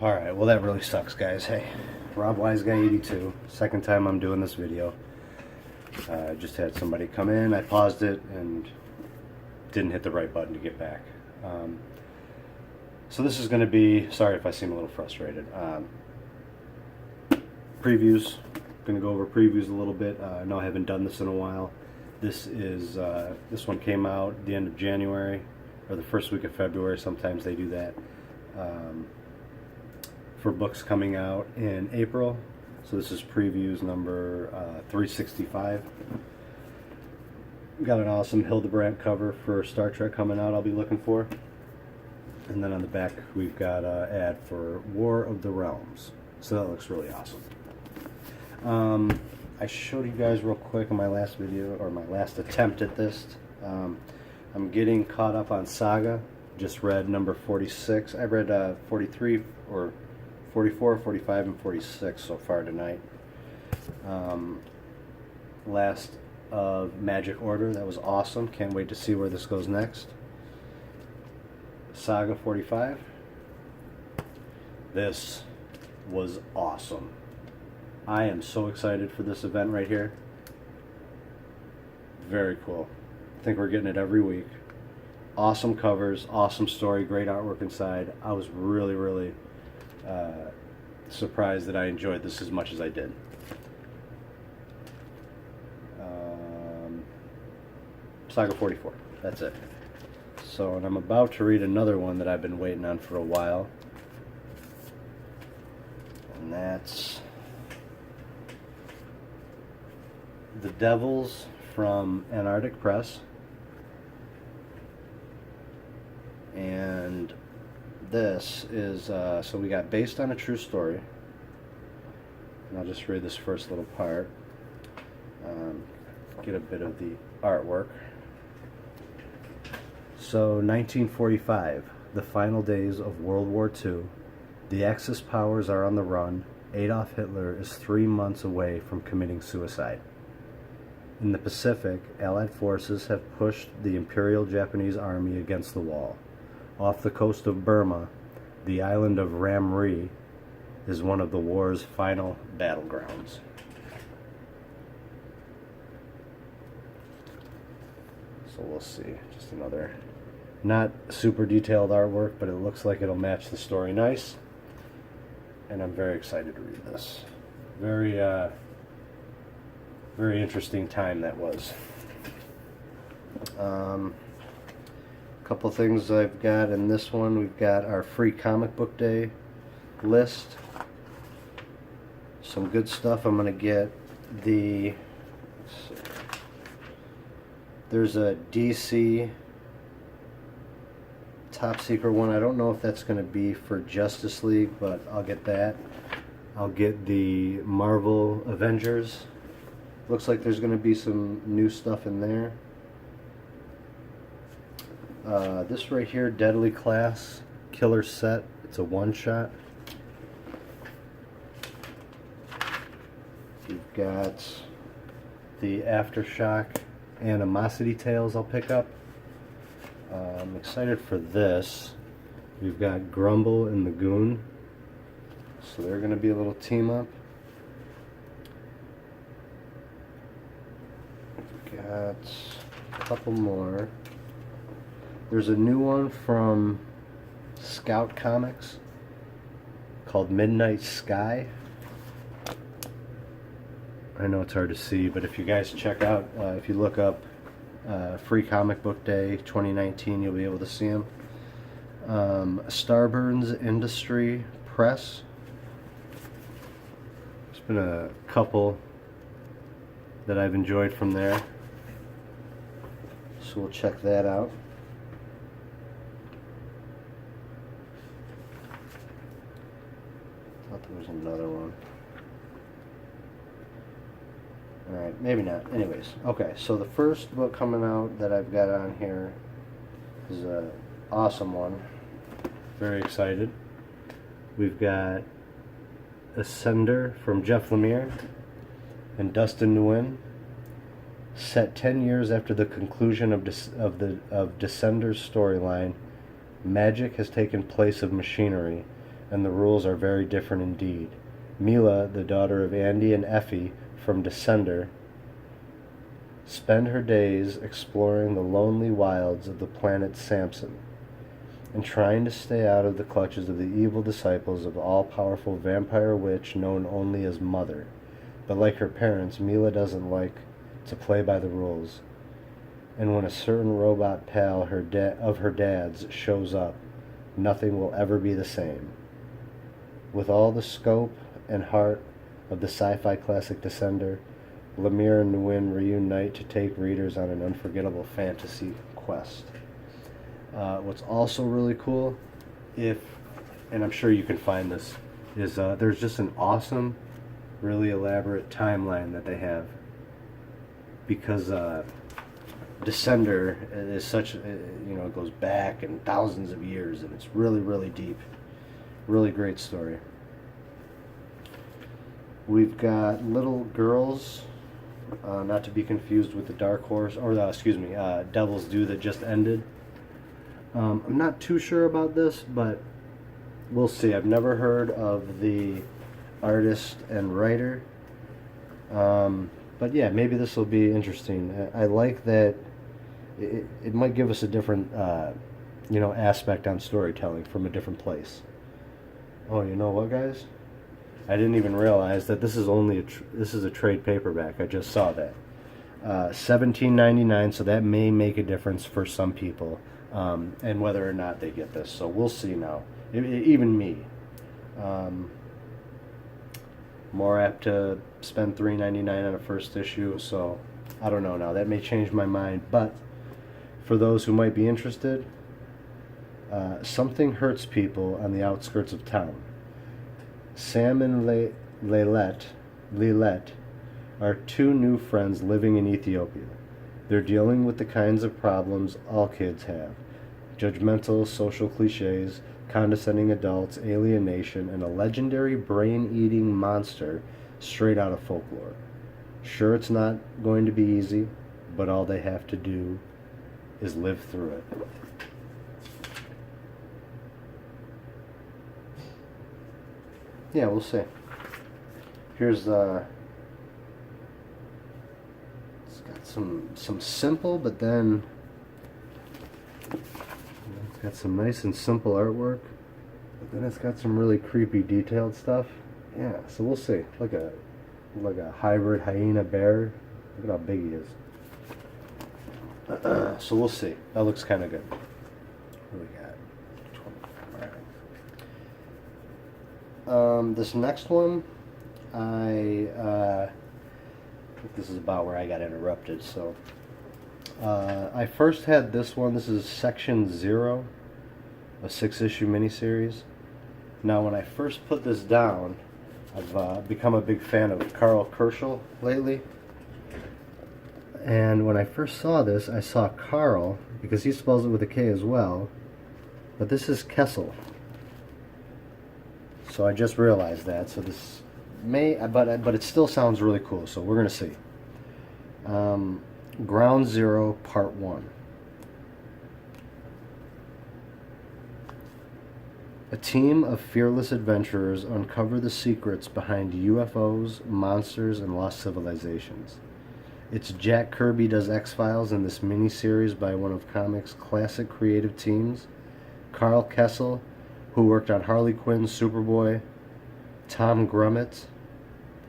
Alright, well that really sucks, guys. Hey, Rob Wise Guy 82. Second time I'm doing this video. I just had somebody come in, I paused it, and didn't hit the right button to get back. So this is going to be, sorry if I seem a little frustrated. Previews, going to go over previews a little bit. I know I haven't done this in a while. This one came out at the end of January, or the first week of February, sometimes they do that. For books coming out in April. So this is previews number 365. We got an awesome Hildebrandt cover for Star Trek coming out I'll be looking for. And then on the back we've got an ad for War of the Realms. So that looks really awesome. I showed you guys real quick in my last video, or my last attempt at this. I'm getting caught up on Saga. Just read number 46. I read 43 or 44, 45, and 46 so far tonight. Last of Magic Order, that was awesome. Can't wait to see where this goes next. Saga 45. This was awesome. I am so excited for this event right here. Very cool. I think we're getting it every week. Awesome covers, awesome story, great artwork inside. I was really surprised that I enjoyed this as much as I did. Saga 44, that's it. So, and I'm about to read another one that I've been waiting on for a while. And that's The Devils from Antarctic Press. And this is, so we got based on a true story. And I'll just read this first little part. Get a bit of the artwork. So, 1945, the final days of World War II. The Axis powers are on the run. Adolf Hitler is 3 months away from committing suicide. In the Pacific, Allied forces have pushed the Imperial Japanese Army against the wall. Off the coast of Burma, the island of Ramree is one of the war's final battlegrounds. So we'll see. Just another, not super detailed artwork, but it looks like it'll match the story nice. And I'm very excited to read this. Very interesting time that was. Couple things I've got in this one. We've got our free comic book day list. Some good stuff. I'm going to get the, let's see, there's a DC top secret one. I don't know if that's going to be for Justice League, but I'll get that. I'll get the Marvel Avengers. Looks like there's going to be some new stuff in there. This right here, Deadly Class Killer Set. It's a one-shot. You've got the Aftershock Animosity Tales I'll pick up. I'm excited for this. We've got Grumble and the Goon. So they're going to be a little team up. We've got a couple more. There's a new one from Scout Comics called Midnight Sky. I know it's hard to see, but if you guys check out, if you look up Free Comic Book Day 2019, you'll be able to see them. Starburns Industry Press. There's been a couple that I've enjoyed from there, so we'll check that out. I thought there was another one. Alright, maybe not. Anyways, okay, so the first book coming out that I've got on here is an awesome one. Very excited. We've got Ascender from Jeff Lemire and Dustin Nguyen. Set 10 years after the conclusion of Descender's storyline, magic has taken place of machinery, and the rules are very different indeed. Mila, the daughter of Andy and Effie from Descender, spend her days exploring the lonely wilds of the planet Samson and trying to stay out of the clutches of the evil disciples of all-powerful vampire witch known only as Mother. But like her parents, Mila doesn't like to play by the rules. And when a certain robot pal of her dad's shows up, nothing will ever be the same. With all the scope and heart of the sci-fi classic Descender, Lemire and Nguyen reunite to take readers on an unforgettable fantasy quest. What's also really cool, and I'm sure you can find this, is there's just an awesome, really elaborate timeline that they have. Because Descender is such, it goes back in thousands of years, and it's really, really deep. Really great story. We've got Little Girls, not to be confused with the Dark Horse, or Devil's Due that just ended. I'm not too sure about this, but we'll see. I've never heard of the artist and writer. But yeah, maybe this will be interesting. I like that it might give us a different, aspect on storytelling from a different place. Oh, you know what, guys? I didn't even realize that this is this is a trade paperback. I just saw that. $17.99, so that may make a difference for some people, and whether or not they get this. So we'll see now. Even me. More apt to spend $3.99 on a first issue, so I don't know now. That may change my mind, but for those who might be interested, Something Hurts People on the Outskirts of Town. Sam and Lilette are two new friends living in Ethiopia. They're dealing with the kinds of problems all kids have: judgmental social cliches, condescending adults, alienation, and a legendary brain-eating monster straight out of folklore. Sure, it's not going to be easy, but all they have to do is live through it. Yeah, we'll see. Here's it's got some simple, but then it's got some nice and simple artwork, but then it's got some really creepy detailed stuff. Yeah, so we'll see. Like a hybrid hyena bear. Look at how big he is. So we'll see. That looks kind of good. What do we got? All right. This next one, I think this is about where I got interrupted. So I first had this one. This is Section Zero, a 6-issue miniseries. Now, when I first put this down, I've become a big fan of Karl Kerschl lately. And when I first saw this, I saw Karl, because he spells it with a K as well, but this is Kessel. So I just realized that. So this may, but it still sounds really cool, so we're going to see. Ground Zero, Part 1. A team of fearless adventurers uncover the secrets behind UFOs, monsters, and lost civilizations. It's Jack Kirby Does X-Files in this mini-series by one of comics' classic creative teams, Karl Kessel, who worked on Harley Quinn's Superboy, Tom Grummett,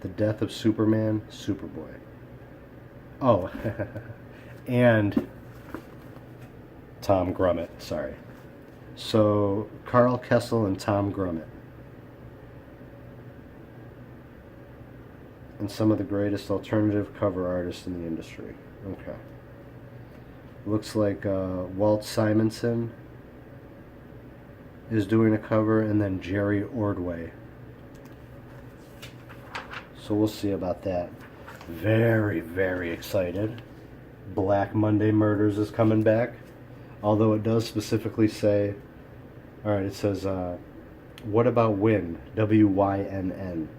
The Death of Superman, Superboy. Oh, and Tom Grummett, sorry. So, Karl Kessel and Tom Grummett. And some of the greatest alternative cover artists in the industry. Okay. Looks like Walt Simonson is doing a cover, and then Jerry Ordway. So we'll see about that. Very, very excited. Black Monday Murders is coming back. Although it does specifically say, alright, it says, what about Wynn? W-Y-N-N.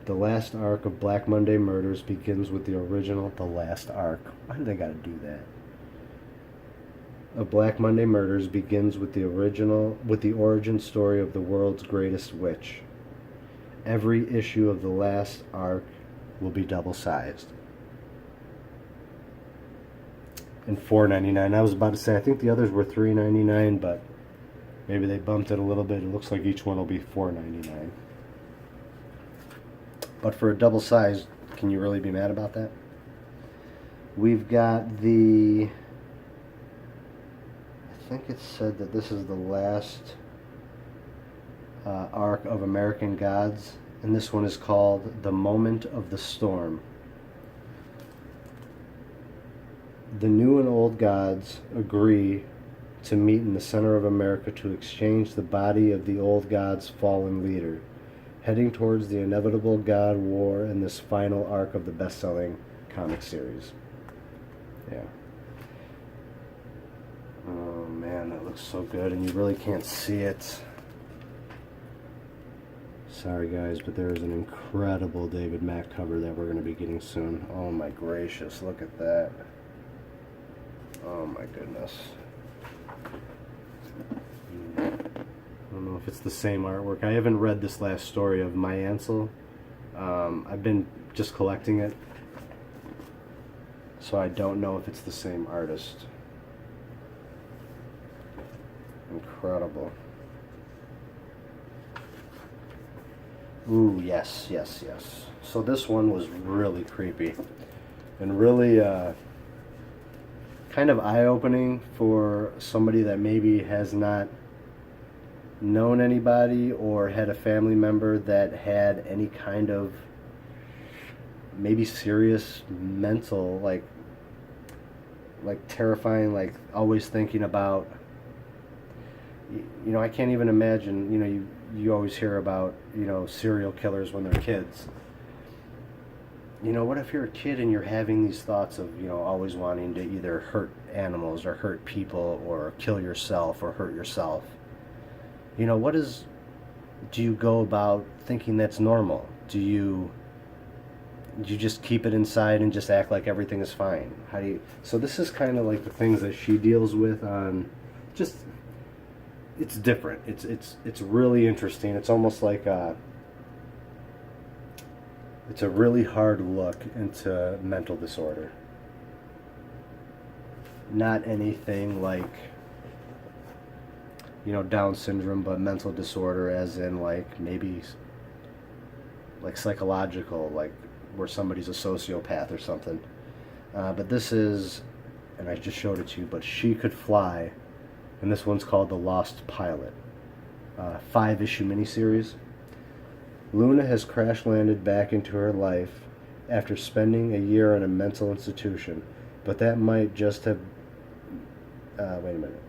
The last arc of Black Monday Murders begins with the original The Last Arc. Why do they gotta do of Black Monday Murders begins with the origin story of the world's greatest witch. Every issue of the last arc will be double-sized. And $4.99. I was about to say, I think the others were $3.99, but maybe they bumped it a little bit. It looks like each one will be $4.99. But for a double size, can you really be mad about that? We've got the... I think it said that this is the last arc of American Gods, and this one is called The Moment of the Storm. The new and old gods agree to meet in the center of America to exchange the body of the old god's fallen leader, heading towards the inevitable god war in this final arc of the best-selling comic series. Yeah. Oh man, that looks so good, and you really can't see it. Sorry guys, but there is an incredible David Mack cover that we're going to be getting soon. Oh my gracious, look at that. Oh my goodness. I don't know if it's the same artwork. I haven't read this last story of My Ansel. I've been just collecting it, so I don't know if it's the same artist. Incredible. Ooh, yes, yes, yes. So this one was really creepy and really kind of eye-opening for somebody that maybe has not known anybody or had a family member that had any kind of maybe serious mental, like terrifying, like always thinking about, you know, I can't even imagine, you know, you always hear about, you know, serial killers when they're kids. You know, what if you're a kid and you're having these thoughts of, you know, always wanting to either hurt animals or hurt people or kill yourself or hurt yourself? You know, do you go about thinking that's normal? Do you just keep it inside and just act like everything is fine? So this is kind of like the things that she deals with on just, it's different. It's really interesting. It's almost like it's a really hard look into mental disorder. Not anything like, you know, Down syndrome, but mental disorder as in like maybe like psychological, like where somebody's a sociopath or something. But this is, and I just showed it to you, but She Could Fly, and this one's called The Lost Pilot. 5-issue miniseries. Luna has crash-landed back into her life after spending a year in a mental institution, but that might just have... wait a minute.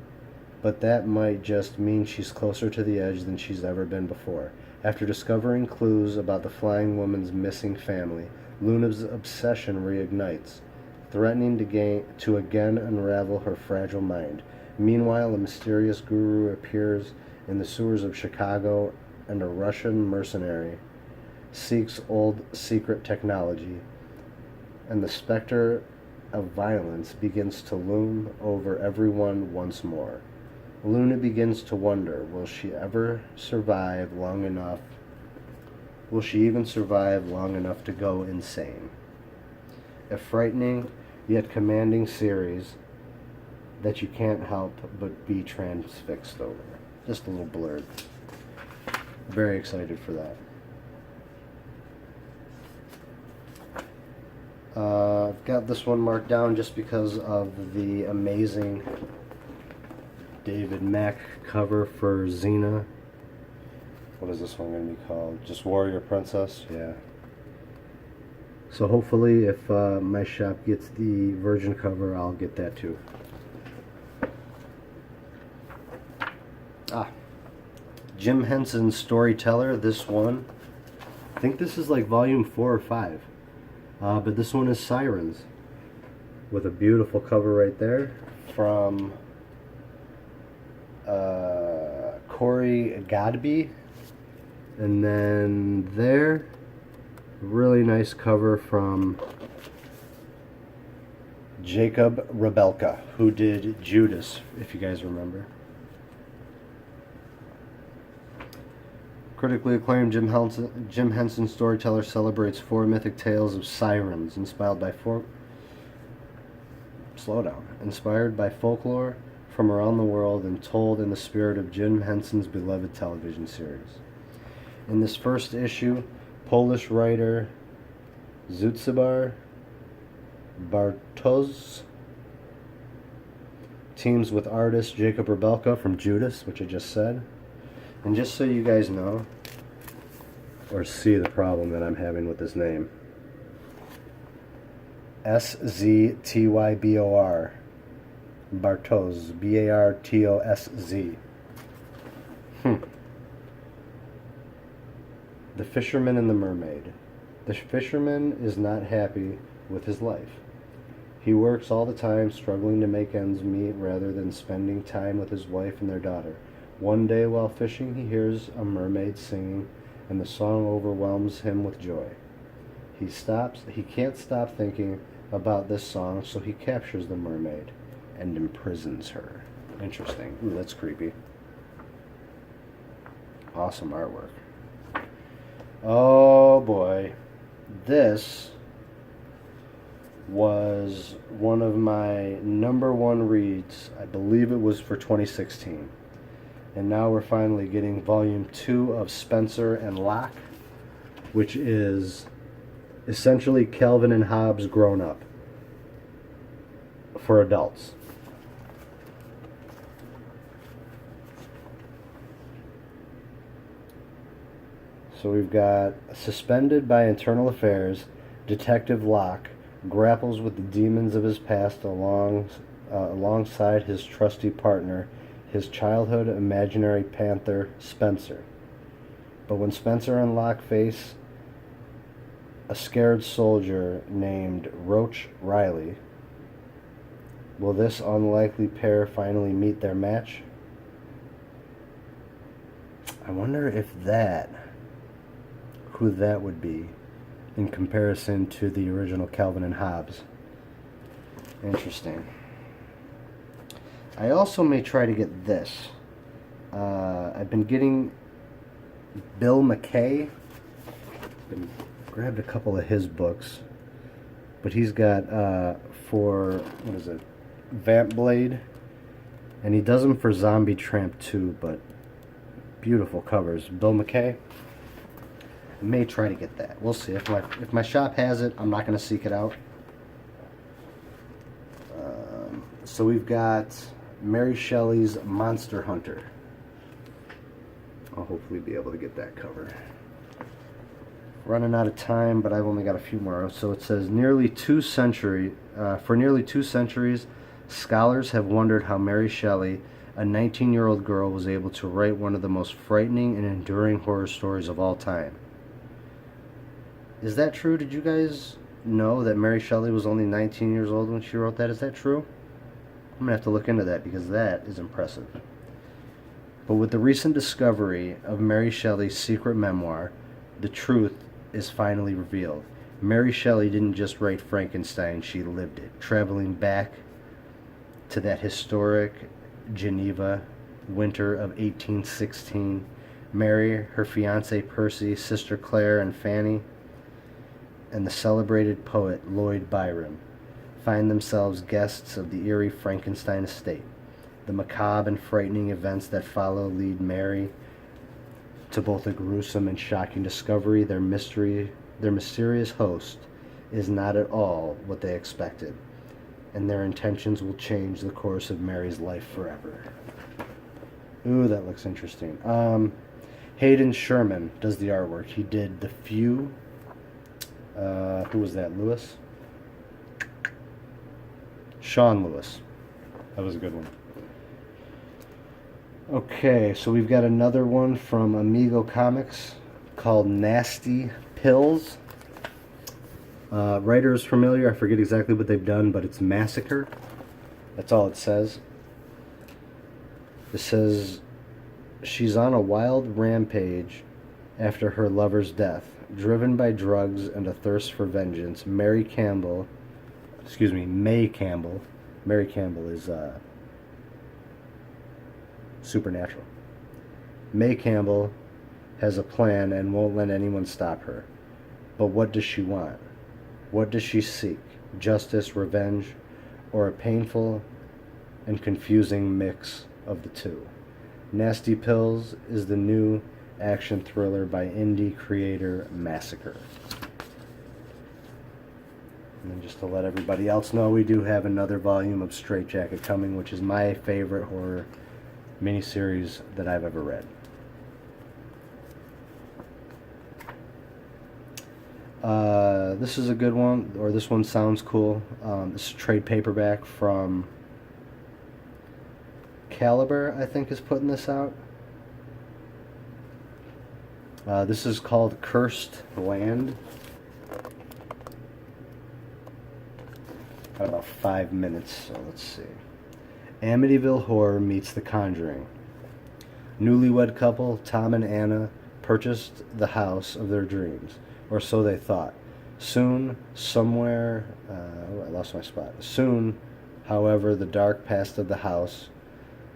But that might just mean she's closer to the edge than she's ever been before. After discovering clues about the flying woman's missing family, Luna's obsession reignites, threatening to again unravel her fragile mind. Meanwhile, a mysterious guru appears in the sewers of Chicago, and a Russian mercenary seeks old secret technology, and the specter of violence begins to loom over everyone once more. Luna begins to wonder, will she even survive long enough to go insane? A frightening yet commanding series that you can't help but be transfixed over. Just a little blurred. Very excited for that. I've got this one marked down just because of the amazing David Mack cover for Xena. What is this one going to be called? Just Warrior Princess? Yeah. So hopefully if my shop gets the virgin cover, I'll get that too. Jim Henson's Storyteller, this one. I think this is like volume 4 or 5. But this one is Sirens, with a beautiful cover right there from Corey Godby. And then there, really nice cover from Jacob Rebelka, who did Judas, if you guys remember. Critically acclaimed Jim Henson storyteller celebrates 4 mythic tales of sirens inspired by folklore from around the world and told in the spirit of Jim Henson's beloved television series. In this first issue, Polish writer Zdzisław Bartosz teams with artist Jacob Rebelka from Judas, which I just said. And just so you guys know, or see the problem that I'm having with this name, Sztybor, Bartosz, Bartosz. The Fisherman and the Mermaid. The fisherman is not happy with his life. He works all the time, struggling to make ends meet rather than spending time with his wife and their daughter. One day while fishing, he hears a mermaid singing, and the song overwhelms him with joy. He can't stop thinking about this song, so he captures the mermaid and imprisons her. Interesting. Ooh, that's creepy. Awesome artwork. Oh boy. This was one of my number 1 reads. I believe it was for 2016. And now we're finally getting volume 2 of Spencer and Locke, which is essentially Calvin and Hobbes grown up for adults. So we've got suspended by internal affairs, Detective Locke grapples with the demons of his past alongside his trusty partner, his childhood imaginary panther, Spencer. But when Spencer and Locke face a scared soldier named Roach Riley, will this unlikely pair finally meet their match? I wonder who that would be in comparison to the original Calvin and Hobbes. Interesting. I also may try to get this. I've been getting Bill McKay. Grabbed a couple of his books, but he's got Vamp Blade, and he does them for Zombie Tramp 2, but beautiful covers. Bill McKay. I may try to get that. We'll see. If my shop has it, I'm not going to seek it out. So we've got Mary Shelley's Monster Hunter. I'll hopefully be able to get that cover. Running out of time, but I've only got a few more. So it says, for nearly 2 centuries, scholars have wondered how Mary Shelley, a 19-year-old girl, was able to write one of the most frightening and enduring horror stories of all time. Is that true? Did you guys know that Mary Shelley was only 19 years old when she wrote that? Is that true? I'm going to have to look into that because that is impressive. But with the recent discovery of Mary Shelley's secret memoir, the truth is finally revealed. Mary Shelley didn't just write Frankenstein, she lived it, traveling back to that historic Geneva winter of 1816. Mary, her fiancé Percy, sister Claire and Fanny, and the celebrated poet Lloyd Byron find themselves guests of the eerie Frankenstein estate. The macabre and frightening events that follow lead Mary to both a gruesome and shocking discovery. Their mysterious host is not at all what they expected, and their intentions will change the course of Mary's life forever. Ooh, that looks interesting. Hayden Sherman does the artwork. He did The Few. Who was that? Lewis? Sean Lewis. That was a good one. Okay, so we've got another one from Amigo Comics called Nasty Pills. Writer is familiar. I forget exactly what they've done, but it's Massacre. That's all it says. It says, she's on a wild rampage after her lover's death. Driven by drugs and a thirst for vengeance, Mary Campbell excuse me, May Campbell. Mary Campbell is supernatural. May Campbell has a plan and won't let anyone stop her. But what does she want? What does she seek? Justice, revenge, or a painful and confusing mix of the two? Nasty Pills is the new action thriller by indie creator Massacre. And then just to let everybody else know, we do have another volume of Straight Jacket coming, which is my favorite horror miniseries that I've ever read. This is a good one, or this one sounds cool. This is a trade paperback from Caliber, I think, is putting this out. This is called Cursed Land. Got about 5 minutes, so let's see. Amityville Horror meets The Conjuring. Newlywed couple Tom and Anna purchased the house of their dreams, or so they thought. Soon, somewhere, I lost my spot. Soon, however, the dark past of the house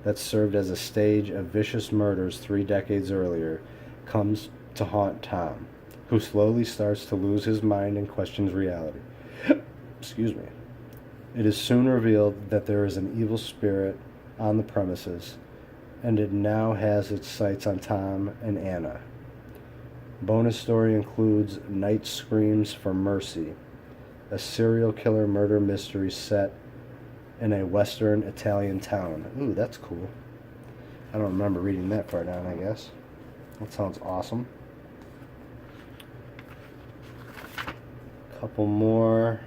that served as a stage of vicious murders 3 decades earlier comes to haunt Tom, who slowly starts to lose his mind and questions reality. Excuse me. It is soon revealed that there is an evil spirit on the premises, and it now has its sights on Tom and Anna. Bonus story includes Night Screams for Mercy, a serial killer murder mystery set in a western Italian town. Ooh, that's cool. I don't remember reading that far down, I guess. That sounds awesome. Couple more.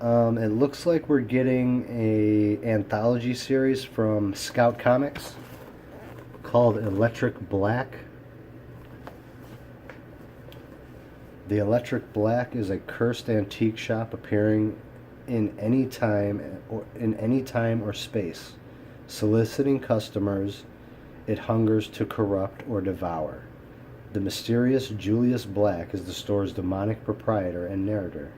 It looks like we're getting a anthology series from Scout Comics called Electric Black. The Electric Black is a cursed antique shop appearing in any time or space, soliciting customers it hungers to corrupt or devour. The mysterious Julius Black is the store's demonic proprietor and narrator.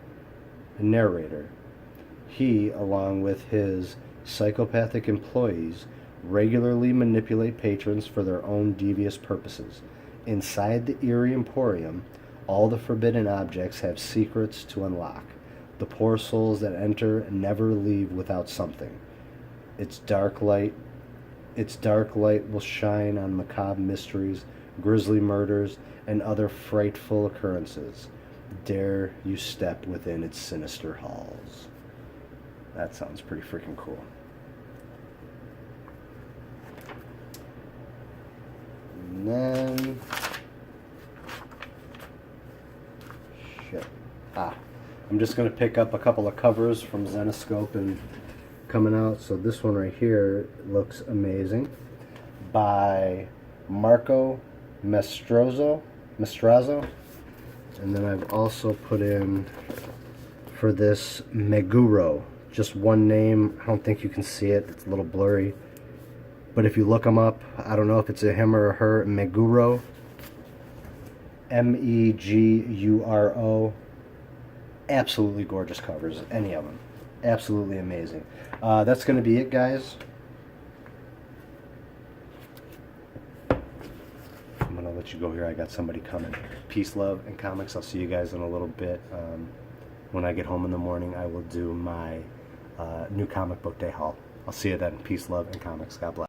He, along with his psychopathic employees, regularly manipulate patrons for their own devious purposes. Inside the eerie emporium, all the forbidden objects have secrets to unlock. The poor souls that enter never leave without something. Its dark light will shine on macabre mysteries, grisly murders, and other frightful occurrences. Dare you step within its sinister halls. That sounds pretty freaking cool. And then... I'm just going to pick up a couple of covers from Zenescope and coming out. So this one right here looks amazing. By Marco Maestrazzo. And then I've also put in for this Meguro. Just one name. I don't think you can see it. It's a little blurry. But if you look him up, I don't know if it's a him or a her. Meguro. Meguro. Absolutely gorgeous covers. Any of them. Absolutely amazing. That's going to be it, guys. I'm going to let you go here. I got somebody coming. Peace, love, and comics. I'll see you guys in a little bit. When I get home in the morning, I will do my new comic book day haul. I'll see you then. Peace, love, and comics. God bless.